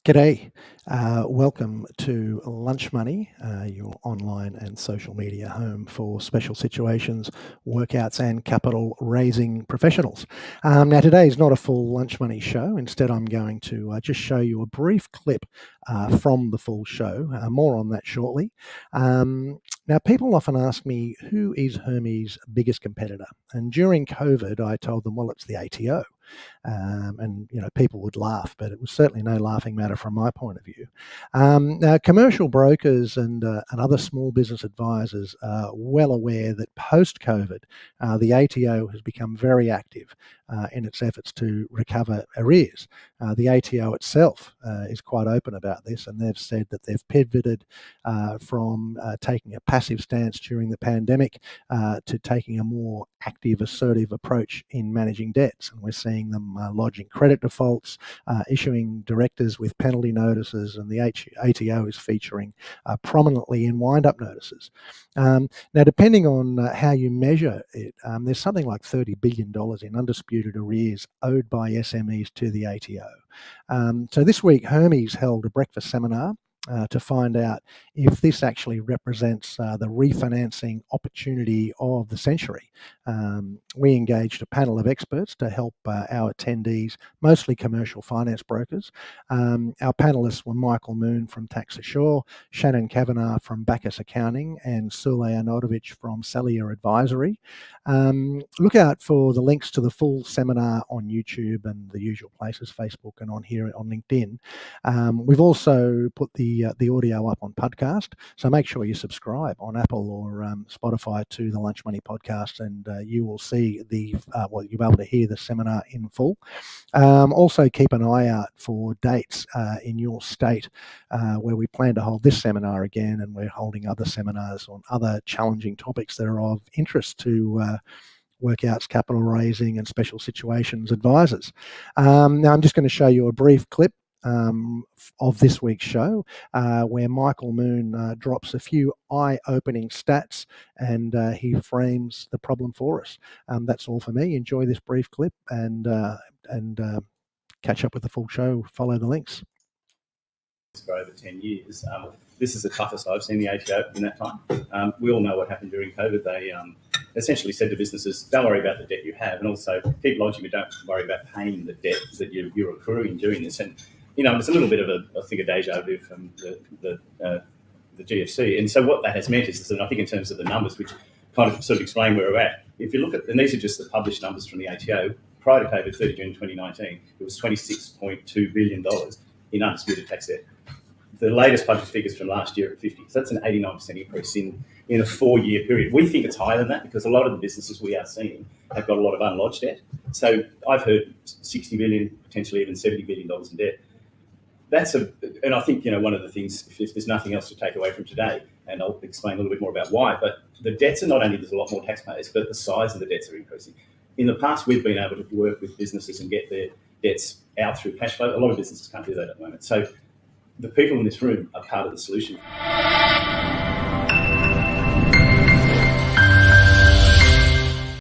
G'day. Welcome to Lunch Money, your online and social media home for special situations, workouts, and capital raising professionals. Now, today is not a full Lunch Money show. Instead, I'm going to just show you a brief clip from the full show. More on that shortly. Now, people often ask me, who is Hermes' biggest competitor? And during COVID, I told them, well, it's the ATO. And people would laugh, but it was certainly no laughing matter from my point of view. Now, commercial brokers and other small business advisors are well aware that post-COVID, the ATO has become very active in its efforts to recover arrears. The ATO itself is quite open about this, and they've said that they've pivoted from taking a passive stance during the pandemic to taking a more active, assertive approach in managing debts. And we're seeing them lodging credit defaults, issuing directors with penalty notices, and the ATO is featuring prominently in wind-up notices. Now, depending on how you measure it, there's something like $30 billion in undisputed arrears owed by SMEs to the ATO. So this week, Hermes held a breakfast seminar to find out if this actually represents the refinancing opportunity of the century. We engaged a panel of experts to help our attendees, mostly commercial finance brokers. Our panelists were Michael Moon from Tax Assure, Shannon Kavanagh from Bacchus Accounting, and Sule Arnautovic from Salia Advisory. Look out for the links to the full seminar on YouTube and the usual places, Facebook and on here on LinkedIn. We've also put the audio up on podcast, so make sure you subscribe on Apple or Spotify to the Lunch Money podcast, and you will see you'll be able to hear the seminar in full. Also keep an eye out for dates in your state where we plan to hold this seminar again, and we're holding other seminars on other challenging topics that are of interest to workouts, capital raising, and special situations advisors. Now I'm just going to show you a brief clip of this week's show where Michael Moon drops a few eye-opening stats, and he frames the problem for us. That's all for me. Enjoy this brief clip and catch up with the full show. Follow the links. For over 10 years. This is the toughest I've seen the ATO in that time. We all know what happened during COVID. They essentially said to businesses, don't worry about the debt you have, and also keep lodging, but don't worry about paying the debt that you're accruing doing this. And it's a little bit of a deja vu from the GFC. And so what that has meant is that I think in terms of the numbers, which kind of sort of explain where we're at, if you look at, and these are just the published numbers from the ATO, prior to COVID, 30 June 2019, it was $26.2 billion in undisputed tax debt. The latest published figures from last year at 50. So that's an 89% increase in a 4-year period. We think it's higher than that because a lot of the businesses we are seeing have got a lot of unlodged debt. So I've heard 60 billion, potentially even $70 billion in debt. And I think, one of the things, if there's nothing else to take away from today, and I'll explain a little bit more about why, but the debts are not only, there's a lot more taxpayers, but the size of the debts are increasing. In the past, we've been able to work with businesses and get their debts out through cash flow. A lot of businesses can't do that at the moment. So the people in this room are part of the solution.